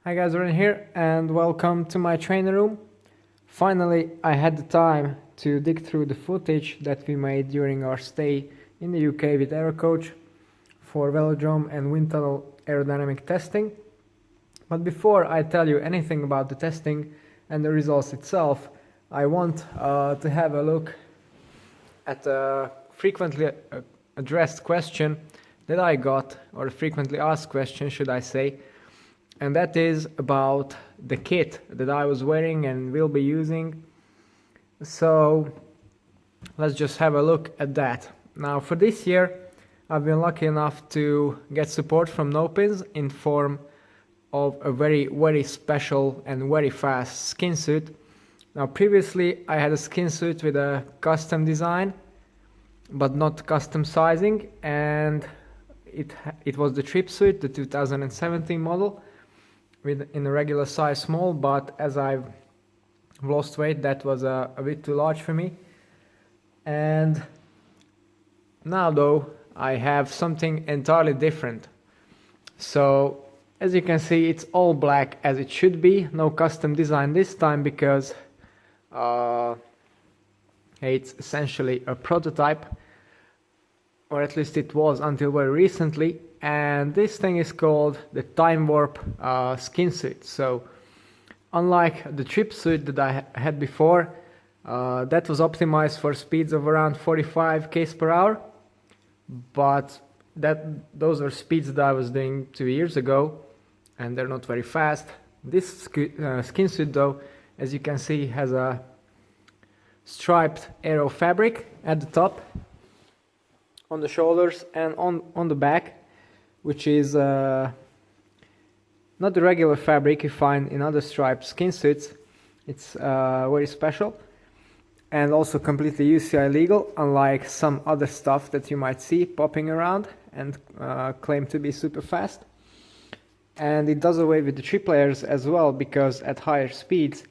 Hi guys, Ren here and welcome to my training room. Finally, I had the time to dig through the footage that we made during our stay in the UK with Aero Coach for velodrome and wind tunnel aerodynamic testing. But before I tell you anything about the testing and the results itself, I want to have a look at a frequently addressed question that I got, or a frequently asked question, should I say, and that is about the kit that I was wearing and will be using. So let's just have a look at that. Now for this year, I've been lucky enough to get support from NoPinz in form of a very special and very fast skin suit. Now previously I had a skin suit with a custom design but not custom sizing, and it was the trip suit, the 2017 model, in a regular size small, but as I've lost weight, that was a bit too large for me. And now though, I have something entirely different. So as you can see, it's all black as it should be, no custom design this time, because it's essentially a prototype, or at least it was until very recently. And this thing is called the Time Warp skin suit. So unlike the trip suit that I had before, that was optimized for speeds of around 45 km per hour, but those are speeds that I was doing 2 years ago, and they're not very fast. This skin suit though, as you can see, has a striped aero fabric at the top, on the shoulders and on the back, which is not the regular fabric you find in other striped skin suits. It's very special and also completely UCI legal, unlike some other stuff that you might see popping around and claim to be super fast. And it does away with the trip layers as well, because at higher speeds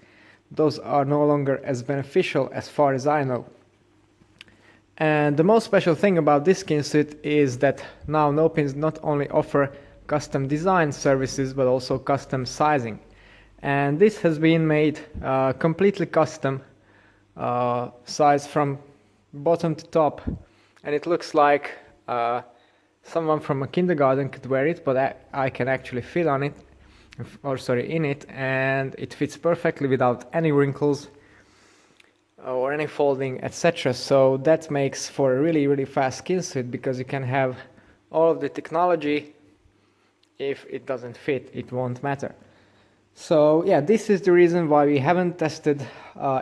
those are no longer as beneficial as far as I know. And the most special thing about this skin suit is that now NoPinz not only offer custom design services but also custom sizing. And this has been made completely custom, size from bottom to top, and it looks like someone from a kindergarten could wear it, but I can actually fit on it, in it, and it fits perfectly without any wrinkles or any folding, etc. So that makes for a really fast skin suit, because you can have all of the technology. If it doesn't fit, it won't matter. So yeah, this is the reason why we haven't tested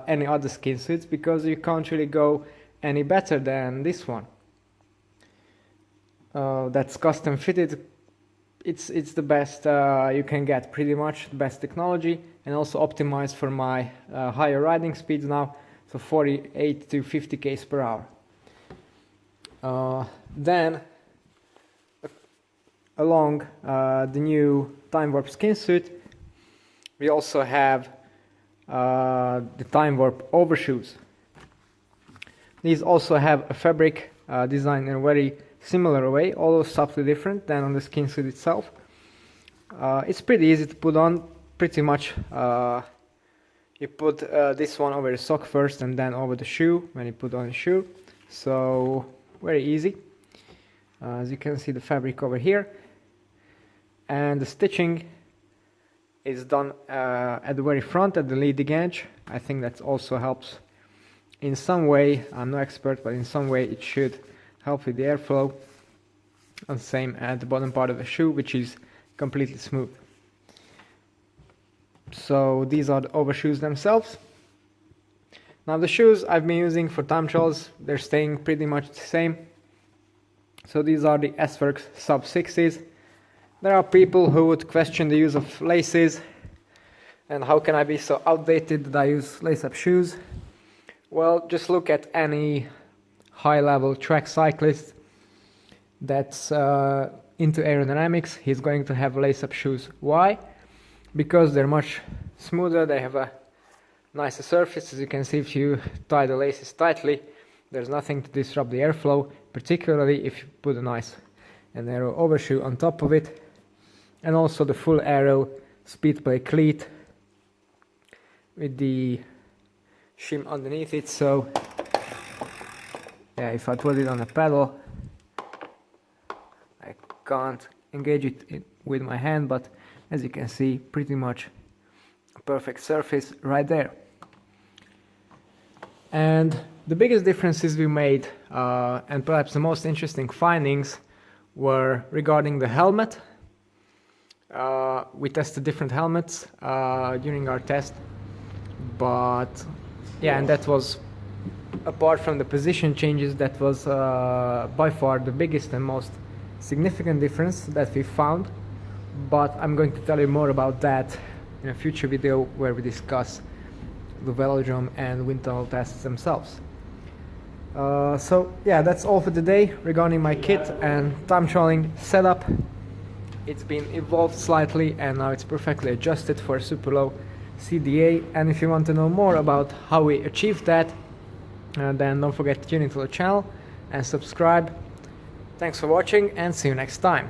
any other skin suits, because you can't really go any better than this one. That's custom fitted. It's the best you can get, pretty much the best technology, and also optimized for my higher riding speeds now. So 48 to 50 km per hour. Then, along the new Time Warp skin suit, we also have the Time Warp Overshoes. These also have a fabric design in a very similar way, although subtly different than on the skin suit itself. It's pretty easy to put on, pretty much. You put this one over the sock first and then over the shoe when you put on the shoe. So very easy. As you can see, the fabric over here. And the stitching is done at the very front, at the leading edge. I think that also helps in some way. I'm no expert, but in some way it should help with the airflow. And same at the bottom part of the shoe, which is completely smooth. So these are the overshoes themselves. Now the shoes I've been using for time trials, they're staying pretty much the same. So these are the S-Works sub 6s. There are people who would question the use of laces, and how can I be so outdated that I use lace-up shoes? Well, just look at any high-level track cyclist that's into aerodynamics. He's going to have lace-up shoes. Why? Because they're much smoother, they have a nicer surface. As you can see, if you tie the laces tightly, there's nothing to disrupt the airflow, particularly if you put an aero overshoe on top of it. And also the full aero speed play cleat with the shim underneath it. So yeah, if I put it on a pedal, I can't engage it with my hand, but as you can see, pretty much a perfect surface right there. And the biggest differences we made, and perhaps the most interesting findings, were regarding the helmet. We tested different helmets during our test, but yeah, and that was, apart from the position changes, that was by far the biggest and most significant difference that we found. But I'm going to tell you more about that in a future video where we discuss the velodrome and wind tunnel tests themselves. So yeah, that's all for today regarding my kit and time trialing setup. It's been evolved slightly and now it's perfectly adjusted for super low CDA. And if you want to know more about how we achieved that, then don't forget to tune into the channel and subscribe. Thanks for watching and see you next time.